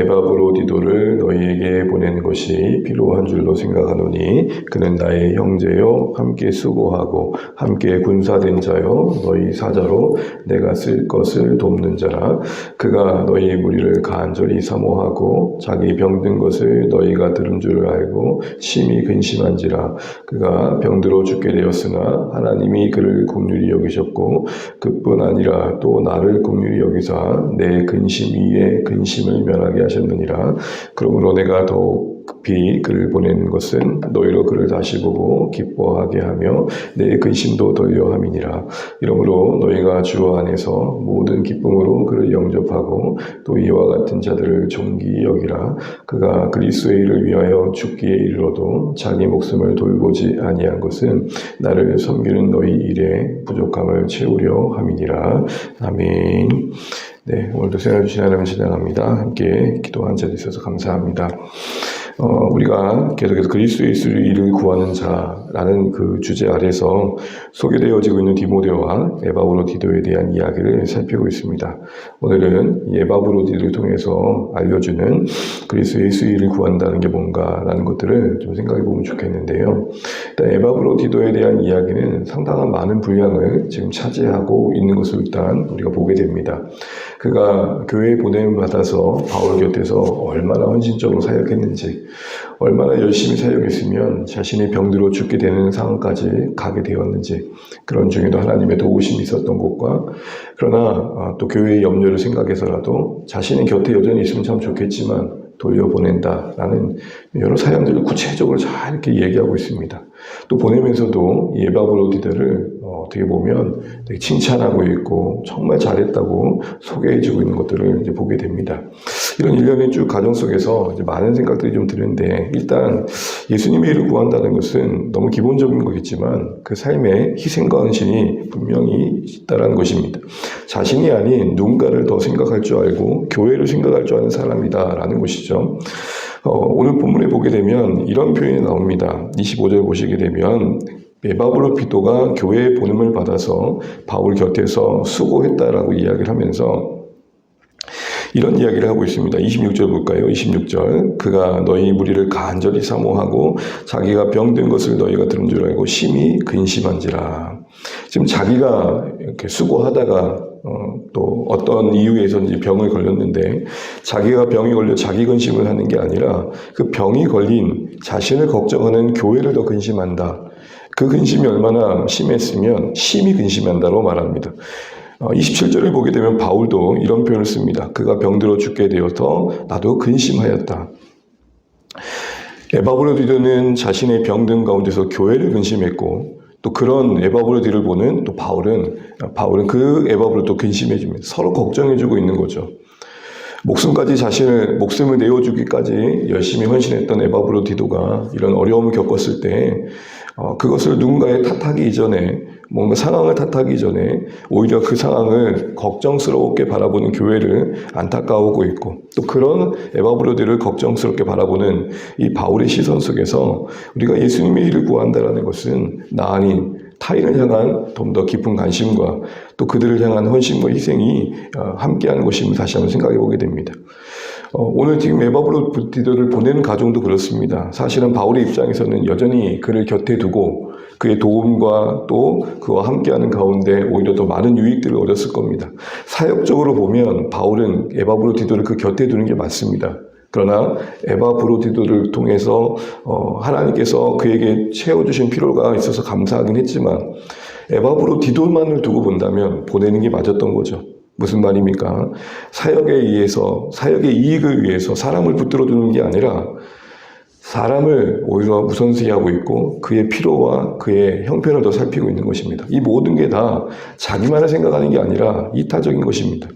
에바브로디도를 너희에게 보내는 것이 필요한 줄로 생각하노니 그는 나의 형제요 함께 수고하고 함께 군사된 자요 너희 사자로 내가 쓸 것을 돕는 자라. 그가 너희 무리를 간절히 사모하고 자기 병든 것을 너희가 들은 줄 알고 심히 근심한지라. 그가 병들어 죽게 되었으나 하나님이 그를 긍휼히 여기셨고 그뿐 아니라 또 나를 긍휼히 여기사 내 근심 위에 근심을 면하게 하셨느니라. 그러므로 내가 더욱 급히 그를 보내는 것은 너희로 그를 다시 보고 기뻐하게 하며 내 근심도 덜려 함이니라. 이러므로 너희가 주 안에서 모든 기쁨으로 그를 영접하고 또 이와 같은 자들을 존귀히 여기라. 그가 그리스도의 일을 위하여 죽기에 이르러도 자기 목숨을 돌보지 아니한 것은 나를 섬기는 너희 일에 부족함을 채우려 함이니라. 아멘. 네, 오늘도 세워 주신 하나님 찬양합니다. 함께 기도한 자들 있어서 감사합니다. 우리가 계속해서 그리스도의 일을 구하는 자라는 그 주제 아래서 소개되어지고 있는 디모데와 에바브로디도에 대한 이야기를 살피고 있습니다. 오늘은 에바브로디도를 통해서 알려주는 그리스도의 일을 구한다는 게 뭔가라는 것들을 좀 생각해 보면 좋겠는데요. 일단 에바브로디도에 대한 이야기는 상당한 많은 분량을 지금 차지하고 있는 것을 일단 우리가 보게 됩니다. 그가 교회에 보냄을 받아서 바울 곁에서 얼마나 헌신적으로 사역했는지, 얼마나 열심히 사역했으면 자신이 병들어 죽게 되는 상황까지 가게 되었는지, 그런 중에도 하나님의 도우심이 있었던 것과, 그러나 또 교회의 염려를 생각해서라도 자신의 곁에 여전히 있으면 참 좋겠지만 돌려보낸다라는 여러 사연들을 구체적으로 잘 이렇게 얘기하고 있습니다. 또 보내면서도 이 에바브로디도를 어떻게 보면 되게 칭찬하고 있고 정말 잘했다고 소개해주고 있는 것들을 이제 보게 됩니다. 이런 일련의 쭉 과정 속에서 이제 많은 생각들이 좀 드는데, 일단 예수님의 일을 구한다는 것은 너무 기본적인 거겠지만 그 삶에 희생과 헌신이 분명히 있다는 것입니다. 자신이 아닌 누군가를 더 생각할 줄 알고 교회를 생각할 줄 아는 사람이다라는 것이죠. 오늘 본문에 보게 되면 이런 표현이 나옵니다. 25절 보시게 되면 에바브로디도가 교회의 보냄을 받아서 바울 곁에서 수고했다라고 이야기를 하면서 이런 이야기를 하고 있습니다. 26절 볼까요? 26절. 그가 너희 무리를 간절히 사모하고 자기가 병든 것을 너희가 들은 줄 알고 심히 근심한지라. 지금 자기가 이렇게 수고하다가 또 어떤 이유에서인지 병을 걸렸는데 자기가 병이 걸려 자기 근심을 하는 게 아니라 그 병이 걸린 자신을 걱정하는 교회를 더 근심한다. 그 근심이 얼마나 심했으면 심히 근심한다고 말합니다. 27절을 보게 되면 바울도 이런 표현을 씁니다. 그가 병들어 죽게 되어서 나도 근심하였다. 에바브로디도는 자신의 병든 가운데서 교회를 근심했고, 또 그런 에바브로디를 보는 또 바울은 그 에바브로도 근심해줍니다. 서로 걱정해주고 있는 거죠. 목숨을 내어주기까지 열심히 헌신했던 에바브로디도가 이런 어려움을 겪었을 때 그것을 누군가의 탓하기 이전에, 뭔가 상황을 탓하기 전에 오히려 그 상황을 걱정스럽게 바라보는 교회를 안타까워하고 있고, 또 그런 에바브로디를 걱정스럽게 바라보는 이 바울의 시선 속에서 우리가 예수님의 일을 구한다는 것은 나 아닌 타인을 향한 좀 더 깊은 관심과 또 그들을 향한 헌신과 희생이 함께하는 것임을 다시 한번 생각해 보게 됩니다. 오늘 지금 에바브로디도를 보내는 가정도 그렇습니다. 사실은 바울의 입장에서는 여전히 그를 곁에 두고 그의 도움과 또 그와 함께하는 가운데 오히려 더 많은 유익들을 얻었을 겁니다. 사역적으로 보면 바울은 에바브로디도를 그 곁에 두는 게 맞습니다. 그러나 에바브로디도를 통해서 하나님께서 그에게 채워주신 필요가 있어서 감사하긴 했지만 에바브로디도만을 두고 본다면 보내는 게 맞았던 거죠. 무슨 말입니까? 사역의 이익을 위해서 사람을 붙들어 두는 게 아니라 사람을 오히려 우선시하고 있고 그의 필요와 그의 형편을 더 살피고 있는 것입니다. 이 모든 게 다 자기만을 생각하는 게 아니라 이타적인 것입니다.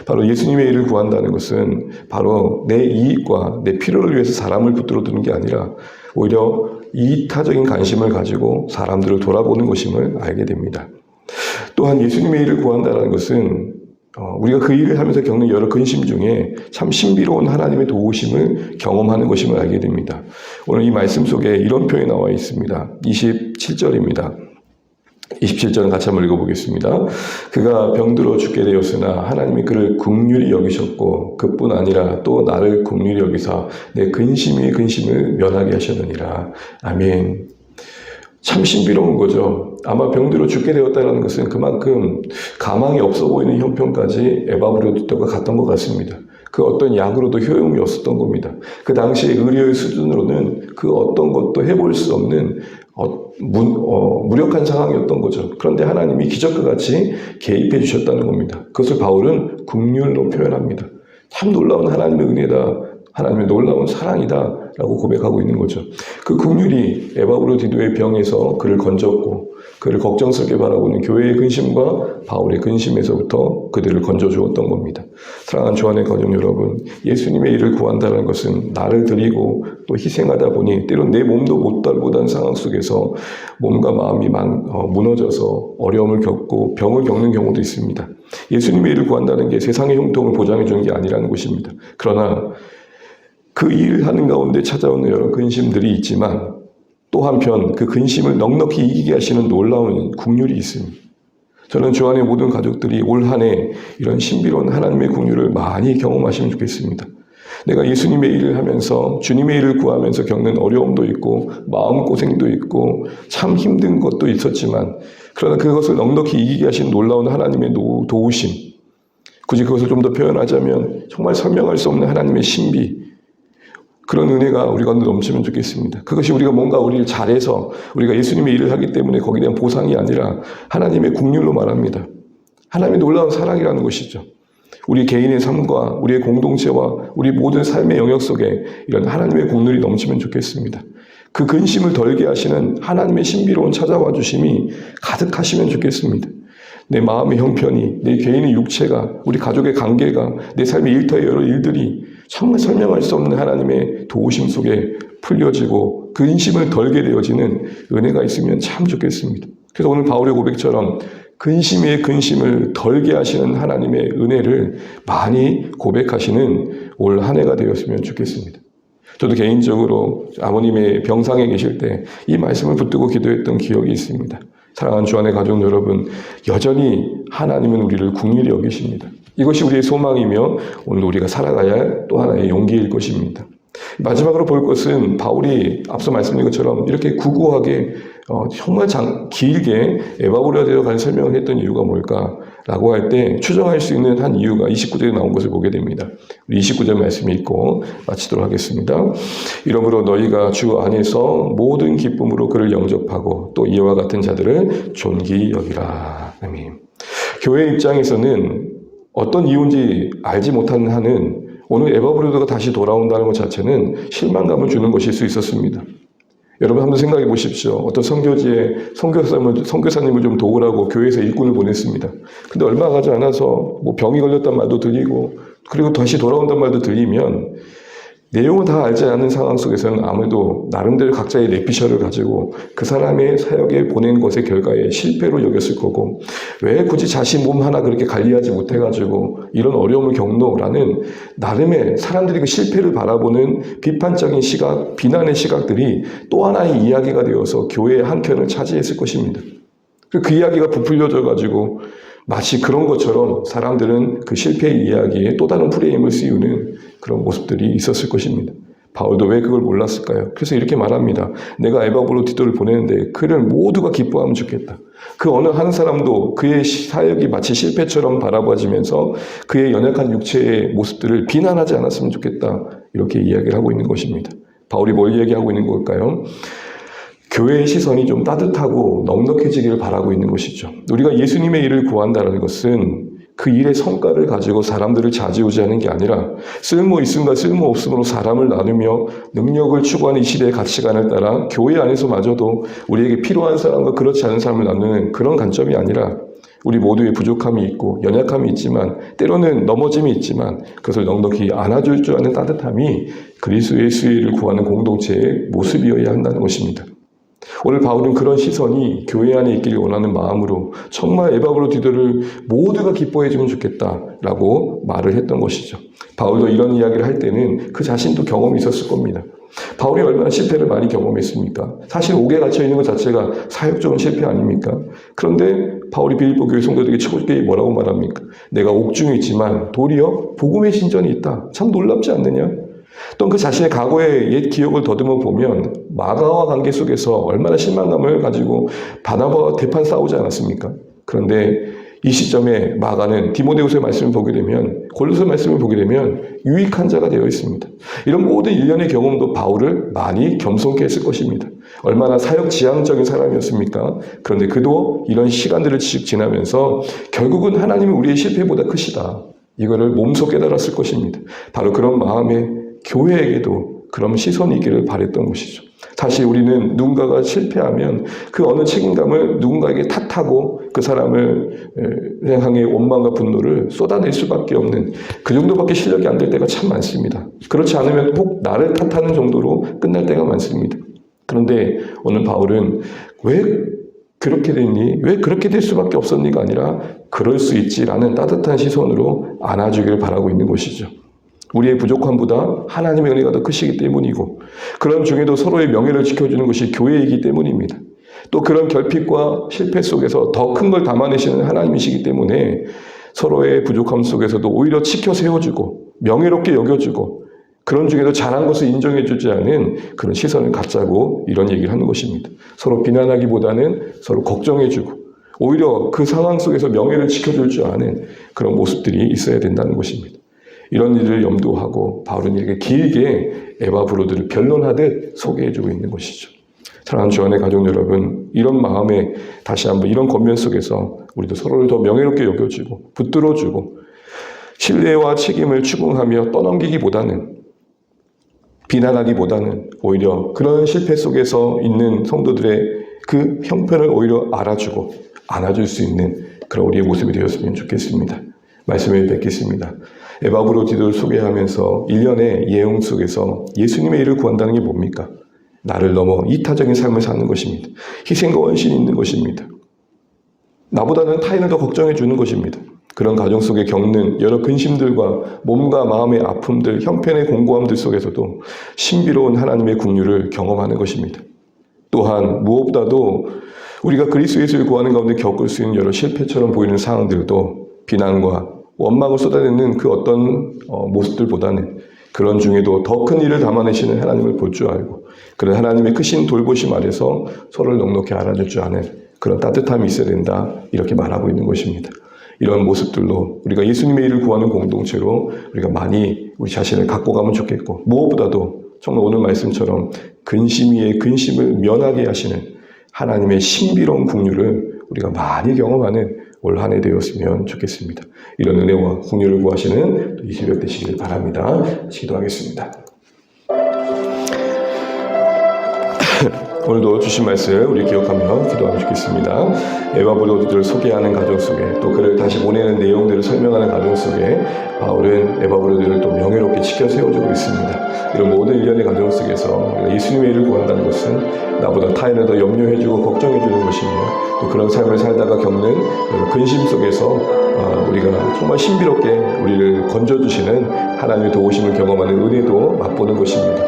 바로 예수님의 일을 구한다는 것은 바로 내 이익과 내 필요를 위해서 사람을 붙들어 두는 게 아니라 오히려 이타적인 관심을 가지고 사람들을 돌아보는 것임을 알게 됩니다. 또한 예수님의 일을 구한다는 것은 우리가 그 일을 하면서 겪는 여러 근심 중에 참 신비로운 하나님의 도우심을 경험하는 것임을 알게 됩니다. 오늘 이 말씀 속에 이런 표현이 나와 있습니다. 27절입니다. 27절은 같이 한번 읽어보겠습니다. 그가 병들어 죽게 되었으나 하나님이 그를 긍휼히 여기셨고 그뿐 아니라 또 나를 긍휼히 여기사 내 근심 위에 근심을 면하게 하셨느니라. 아멘. 참 신비로운 거죠. 아마 병들어 죽게 되었다는 것은 그만큼 가망이 없어 보이는 형편까지 에바브로디토가 갔던 것 같습니다. 그 어떤 약으로도 효용이 없었던 겁니다. 그 당시의 의료의 수준으로는 그 어떤 것도 해볼 수 없는 무력한 상황이었던 거죠. 그런데 하나님이 기적과 같이 개입해 주셨다는 겁니다. 그것을 바울은 긍휼로 표현합니다. 참 놀라운 하나님의 은혜다. 하나님의 놀라운 사랑이다 라고 고백하고 있는 거죠. 그 긍휼이 에바브로디도의 병에서 그를 건졌고 그를 걱정스럽게 바라보는 교회의 근심과 바울의 근심에서부터 그들을 건져주었던 겁니다. 사랑하는 주안의 가족 여러분, 예수님의 일을 구한다는 것은 나를 드리고 또 희생하다 보니 때론 내 몸도 못다못한 상황 속에서 몸과 마음이 무너져서 어려움을 겪고 병을 겪는 경우도 있습니다. 예수님의 일을 구한다는 게 세상의 형통을 보장해 주는 게 아니라는 것입니다. 그러나 그 일을 하는 가운데 찾아오는 여러 근심들이 있지만 또 한편 그 근심을 넉넉히 이기게 하시는 놀라운 긍휼이 있습니다. 저는 주 안의 모든 가족들이 올 한 해 이런 신비로운 하나님의 긍휼을 많이 경험하시면 좋겠습니다. 내가 예수님의 일을 하면서 주님의 일을 구하면서 겪는 어려움도 있고 마음고생도 있고 참 힘든 것도 있었지만 그러나 그것을 넉넉히 이기게 하시는 놀라운 하나님의 도우심, 굳이 그것을 좀 더 표현하자면 정말 설명할 수 없는 하나님의 신비, 그런 은혜가 우리 가운데 넘치면 좋겠습니다. 그것이 우리가 뭔가 우리를 잘해서 우리가 예수님의 일을 하기 때문에 거기에 대한 보상이 아니라 하나님의 긍휼로 말합니다. 하나님의 놀라운 사랑이라는 것이죠. 우리 개인의 삶과 우리의 공동체와 우리 모든 삶의 영역 속에 이런 하나님의 긍휼이 넘치면 좋겠습니다. 그 근심을 덜게 하시는 하나님의 신비로운 찾아와 주심이 가득하시면 좋겠습니다. 내 마음의 형편이, 내 개인의 육체가, 우리 가족의 관계가, 내 삶의 일터의 여러 일들이 정말 설명할 수 없는 하나님의 도우심 속에 풀려지고 그 근심을 덜게 되어지는 은혜가 있으면 참 좋겠습니다. 그래서 오늘 바울의 고백처럼 근심 위에 근심을 덜게 하시는 하나님의 은혜를 많이 고백하시는 올 한 해가 되었으면 좋겠습니다. 저도 개인적으로 아버님의 병상에 계실 때 이 말씀을 붙들고 기도했던 기억이 있습니다. 사랑하는 주안의 가족 여러분, 여전히 하나님은 우리를 긍휼히 여기십니다. 이것이 우리의 소망이며 오늘 우리가 살아가야 할 또 하나의 용기일 것입니다. 마지막으로 볼 것은 바울이 앞서 말씀드린 것처럼 이렇게 구구하게 정말 길게 에바브로디토에 관해 설명을 했던 이유가 뭘까라고 할 때 추정할 수 있는 한 이유가 29절에 나온 것을 보게 됩니다. 우리 29절 말씀 읽고 마치도록 하겠습니다. 이러므로 너희가 주 안에서 모든 기쁨으로 그를 영접하고 또 이와 같은 자들을 존귀히 여기라. 아멘. 교회 입장에서는 어떤 이유인지 알지 못하는 한은 오늘 에바브로디토가 다시 돌아온다는 것 자체는 실망감을 주는 것일 수 있었습니다. 여러분 한번 생각해 보십시오. 어떤 선교지에 선교사님을 좀 도우라고 교회에서 일꾼을 보냈습니다. 근데 얼마 가지 않아서 뭐 병이 걸렸단 말도 들리고 그리고 다시 돌아온단 말도 들리면 내용을 다 알지 않는 상황 속에서는 아무래도 나름대로 각자의 뇌피셜을 가지고 그 사람의 사역에 보낸 것의 결과에 실패로 여겼을 거고 왜 굳이 자신 몸 하나 그렇게 관리하지 못해가지고 이런 어려움을 겪노라는 나름의 사람들이 그 실패를 바라보는 비판적인 시각, 비난의 시각들이 또 하나의 이야기가 되어서 교회의 한켠을 차지했을 것입니다. 그 이야기가 부풀려져가지고 마치 그런 것처럼 사람들은 그 실패의 이야기에 또 다른 프레임을 씌우는 그런 모습들이 있었을 것입니다. 바울도 왜 그걸 몰랐을까요? 그래서 이렇게 말합니다. 내가 에바브로디토를 보내는데 그를 모두가 기뻐하면 좋겠다. 그 어느 한 사람도 그의 사역이 마치 실패처럼 바라봐지면서 그의 연약한 육체의 모습들을 비난하지 않았으면 좋겠다. 이렇게 이야기를 하고 있는 것입니다. 바울이 뭘 얘기하고 있는 걸까요? 교회의 시선이 좀 따뜻하고 넉넉해지기를 바라고 있는 것이죠. 우리가 예수님의 일을 구한다는 것은 그 일의 성과를 가지고 사람들을 좌지우지하는 게 아니라 쓸모 있음과 쓸모 없음으로 사람을 나누며 능력을 추구하는 이 시대의 가치관을 따라 교회 안에서마저도 우리에게 필요한 사람과 그렇지 않은 사람을 나누는 그런 관점이 아니라 우리 모두의 부족함이 있고 연약함이 있지만 때로는 넘어짐이 있지만 그것을 넉넉히 안아줄 줄 아는 따뜻함이 그리스도의 수혜를 구하는 공동체의 모습이어야 한다는 것입니다. 오늘 바울은 그런 시선이 교회 안에 있기를 원하는 마음으로 정말 에바브로디토를 모두가 기뻐해 주면 좋겠다라고 말을 했던 것이죠. 바울도 이런 이야기를 할 때는 그 자신도 경험이 있었을 겁니다. 바울이 얼마나 실패를 많이 경험했습니까? 사실 옥에 갇혀 있는 것 자체가 사역적인 실패 아닙니까? 그런데 바울이 빌립보 교회 성도들에게 초기에 뭐라고 말합니까? 내가 옥중에 있지만 도리어 복음의 신전이 있다. 참 놀랍지 않느냐? 또 그 자신의 과거의 옛 기억을 더듬어 보면 마가와 관계 속에서 얼마나 실망감을 가지고 바나바와 대판 싸우지 않았습니까? 그런데 이 시점에 마가는 디모데후서의 말씀을 보게 되면, 골로새 말씀을 보게 되면 유익한 자가 되어 있습니다. 이런 모든 일련의 경험도 바울을 많이 겸손케 했을 것입니다. 얼마나 사역 지향적인 사람이었습니까? 그런데 그도 이런 시간들을 지나면서 결국은 하나님은 우리의 실패보다 크시다. 이거를 몸소 깨달았을 것입니다. 바로 그런 마음에 교회에게도 그런 시선이 있기를 바랬던 것이죠. 사실 우리는 누군가가 실패하면 그 어느 책임감을 누군가에게 탓하고 그 사람을 향해 원망과 분노를 쏟아낼 수밖에 없는, 그 정도밖에 실력이 안 될 때가 참 많습니다. 그렇지 않으면 혹 나를 탓하는 정도로 끝날 때가 많습니다. 그런데 오늘 바울은 왜 그렇게 됐니? 왜 그렇게 될 수밖에 없었니가 아니라 그럴 수 있지라는 따뜻한 시선으로 안아주기를 바라고 있는 것이죠. 우리의 부족함보다 하나님의 은혜가 더 크시기 때문이고, 그런 중에도 서로의 명예를 지켜주는 것이 교회이기 때문입니다. 또 그런 결핍과 실패 속에서 더 큰 걸 담아내시는 하나님이시기 때문에 서로의 부족함 속에서도 오히려 지켜 세워주고 명예롭게 여겨주고, 그런 중에도 잘한 것을 인정해주지 않은 그런 시선을 갖자고 이런 얘기를 하는 것입니다. 서로 비난하기보다는 서로 걱정해주고 오히려 그 상황 속에서 명예를 지켜줄 줄 아는 그런 모습들이 있어야 된다는 것입니다. 이런 일을 염두하고 바울은 이렇게 길게 에바브로들을 변론하듯 소개해주고 있는 것이죠. 사랑하는 주 안의 가족 여러분, 이런 마음에 다시 한번 이런 권면 속에서 우리도 서로를 더 명예롭게 여겨주고 붙들어주고 신뢰와 책임을 추궁하며 떠넘기기보다는, 비난하기보다는 오히려 그런 실패 속에서 있는 성도들의 그 형편을 오히려 알아주고 안아줄 수 있는 그런 우리의 모습이 되었으면 좋겠습니다. 말씀을 뵙겠습니다. 에바브로디를 소개하면서 일련의 예언 속에서 예수님의 일을 구한다는 게 뭡니까? 나를 넘어 이타적인 삶을 사는 것입니다. 희생과 헌신이 있는 것입니다. 나보다는 타인을 더 걱정해 주는 것입니다. 그런 가정 속에 겪는 여러 근심들과 몸과 마음의 아픔들, 형편의 공고함들 속에서도 신비로운 하나님의 긍휼을 경험하는 것입니다. 또한 무엇보다도 우리가 그리스도 예수를 구하는 가운데 겪을 수 있는 여러 실패처럼 보이는 상황들도 비난과 원망을 쏟아내는 그 어떤 모습들보다는 그런 중에도 더 큰 일을 담아내시는 하나님을 볼 줄 알고, 그런 하나님의 크신 돌보심 아래서 서로를 넉넉히 알아줄 줄 아는 그런 따뜻함이 있어야 된다, 이렇게 말하고 있는 것입니다. 이런 모습들로 우리가 예수님의 일을 구하는 공동체로 우리가 많이 우리 자신을 갖고 가면 좋겠고, 무엇보다도 정말 오늘 말씀처럼 근심 위에 근심을 면하게 하시는 하나님의 신비로운 긍휼을 우리가 많이 경험하는 올 한 해 되었으면 좋겠습니다. 이런 은혜와 긍휼을 구하시는 이 새벽 되시길 바랍니다. 기도하겠습니다. 오늘도 주신 말씀 우리 기억하며 기도하면 좋겠습니다. 에바브로들을 소개하는 가정 속에, 또 그를 다시 보내는 내용들을 설명하는 가정 속에 바울은 에바브로들을 또 명예롭게 지켜 세워주고 있습니다. 이런 모든 일련의 가정 속에서 예수님의 일을 구한다는 것은 나보다 타인을 더 염려해주고 걱정해주는 것이며, 또 그런 삶을 살다가 겪는 근심 속에서 우리가 정말 신비롭게 우리를 건져주시는 하나님의 도우심을 경험하는 은혜도 맛보는 것입니다.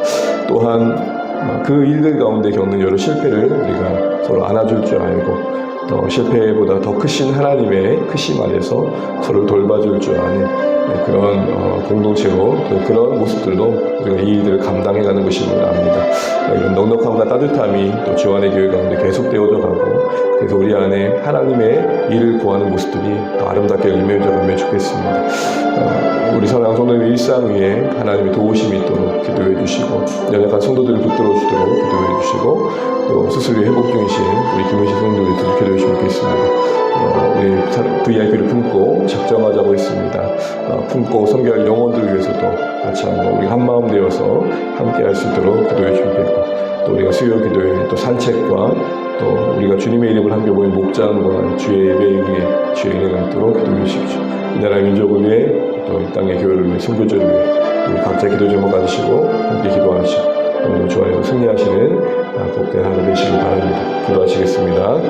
또한 그 일들 가운데 겪는 여러 실패를 우리가 서로 안아줄 줄 알고, 또 실패보다 더 크신 하나님의 크심 안에서 서로를 돌봐줄 줄 아는 그런 공동체로, 그런 모습들로 우리가 이 일들을 감당해가는 것임을 압니다. 이런 넉넉함과 따뜻함이 또 주 안의 교회 가운데 계속되어져 가고, 그래서 우리 안에 하나님의 일을 구하는 모습들이 더 아름답게 의미해져 가면 좋겠습니다. 우리 사랑하는 성도님의 일상 위에 하나님의 도우심이 있도록 기도해 주시고, 연약한 성도들을 붙들어 주도록 기도해 주시고, 또 수술이 회복 중이신 우리 김현식 성도들도 기도해 주시면 좋겠습니다. 우리 VIP를 품고 작정하자고 했습니다. 품고 섬겨할 영혼들을 위해서도 같이 한번 우리 한마음 되어서 함께 할 수 있도록 기도해 주시겠고, 또 우리가 수요 기도회, 또 산책과 또 우리가 주님의 이름을 함께 모인 목장과 주의 예배 위에 주의 은혜가 있도록 기도해 주십시오. 이 나라 민족을 위해, 또 이 땅의 교회를 위해, 선교제를 위해 우리 각자 기도 제목 가지시고 함께 기도하시고, 오늘도 주 안에서 승리하시는 복된 하루 되시길 바랍니다. 기도하시겠습니다.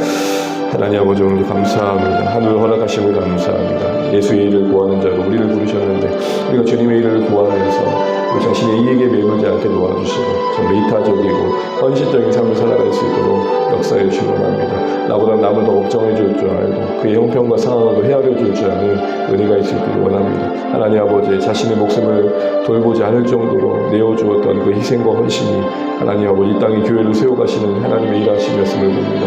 하나님 아버지, 오늘도 감사합니다. 하늘 허락하심을 감사합니다. 예수의 일을 구하는 자로 우리를 부르셨는데, 우리가 주님의 일을 구하면서 또 자신의 이익에 매물지 않게 도와주시고 참 이타적이고 헌신적인 삶을 살아갈 수 있도록 역사해 주시기 원합니다. 나보다 남을 더 걱정해 줄 줄 알고 그의 형편과 상황을 더 헤아려 줄 줄 아는 은혜가 있을 줄 원합니다. 하나님 아버지, 자신의 목숨을 돌보지 않을 정도로 내어주었던 그 희생과 헌신이 하나님 아버지 이 땅에 교회를 세워가시는 하나님의 일하심이었음을 봅니다.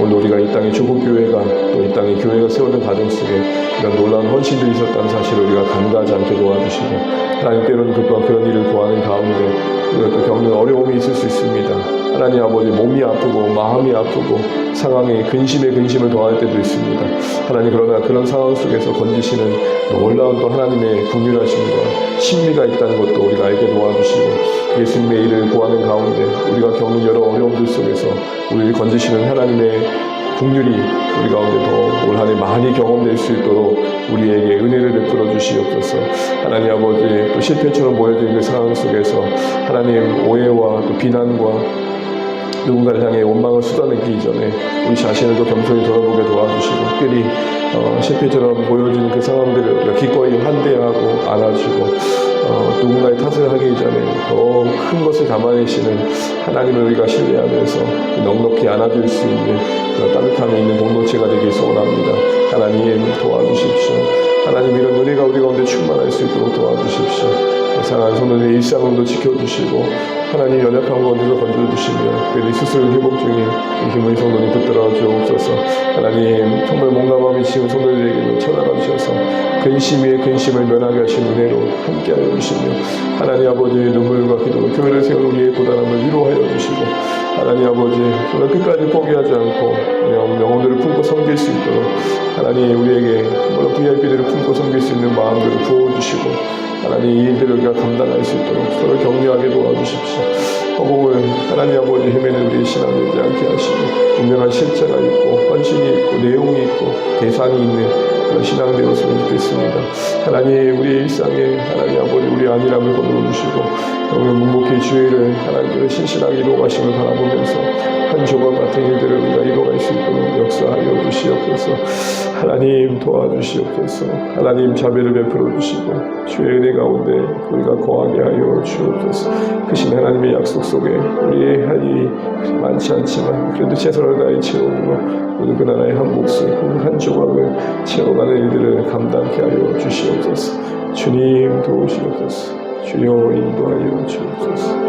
오늘 우리가 이 땅에 조국교회가 또 이 땅에 교회가 세워진 가정 속에 이런 놀라운 헌신들이 있었다는 사실을 우리가 간과하지 않게 도와주시고 하나님 때로는 그 또한 그런 일을 구하는 가운데 우리가 또 겪는 어려움이 있을 수 있습니다. 하나님 아버지, 몸이 아프고 마음이 아프고 상황에 근심에 근심을 더할 때도 있습니다. 하나님, 그러나 그런 상황 속에서 건지시는 놀라운 또 하나님의 긍휼하심과 심리가 있다는 것도 우리가 알게 도와주시고 예수님의 일을 구하는 가운데 우리가 겪는 여러 어려움들 속에서 우리를 건지시는 하나님의 긍휼이 우리 가운데 더 올 한 해 많이 경험될 수 있도록 우리에게 은혜를 베풀어 주시옵소서. 하나님 아버지, 또 실패처럼 보여진 그 상황 속에서 하나님 오해와 또 비난과 누군가를 향해 원망을 쏟아내기 이전에 우리 자신을 더 겸손히 돌아보게 도와주시고 특별히 실패처럼 보여지는 그 상황들을 우리가 기꺼이 환대하고 안아주고 누군가의 탓을 하기 전에 더 큰 것을 담아내시는 하나님을 우리가 신뢰하면서 넉넉히 안아줄 수 있는 그런 따뜻함이 있는 공동체가 되길 소원합니다. 하나님 도와주십시오. 하나님, 이런 은혜가 우리 가운데 충만할 수 있도록 도와주십시오. 상한 손을 일상으로도 지켜주시고 하나님 연약한 가운데서 건져주시며 특별히 수술 회복 중인 김의 성도님 붙들어 주옵소서. 하나님, 정말 몸과 마음이 지은 성도들에게도 찾아가 주셔서 근심 위에 근심을 면하게 하신 은혜로 함께하여 주시며 하나님 아버지, 눈물과 기도로 교회를 세운 우리의 고단함을 위로하여 주시고 하나님 아버지, 정말 끝까지 포기하지 않고 영혼들을 품고 섬길 수 있도록 하나님 우리에게 물론 VIP들을 품고 섬길 수 있는 마음들을 부어주시고 하나님 이 일들을 우리가 감당할 수 있도록 서로 격려하게 도와주십시오. 허공을 하나님 아버지 헤매는 우리의 신앙 되지 않게 하시고 분명한 실체가 있고 헌신이 있고 내용이 있고 대상이 있는 그런 신앙 되었으면 좋겠습니다. 하나님, 우리의 일상에 하나님 아버지 우리 안일함을 거두어 주시고 오늘 묵묵히 주의를 하나님께서 신실하게 이루어가심을 바라보면서 한 조각 같은 일들을 우리가 이루어갈 수 있도록 역사하여 주시옵소서. 하나님 도와주시옵소서. 하나님 자비를 베풀어 주시고 주의 은혜 가운데 우리가 거하게 하여 주옵소서. 크신 하나님의 약속 속에 우리의 할 일이 많지 않지만 그래도 최선을 다해 채움으로 오늘 그 나라의 한 몫을 한 조각을 채워가는 일들을 감당케 하여 주시옵소서. 주님 도우시옵소서. 주여 인도하여 주옵소서.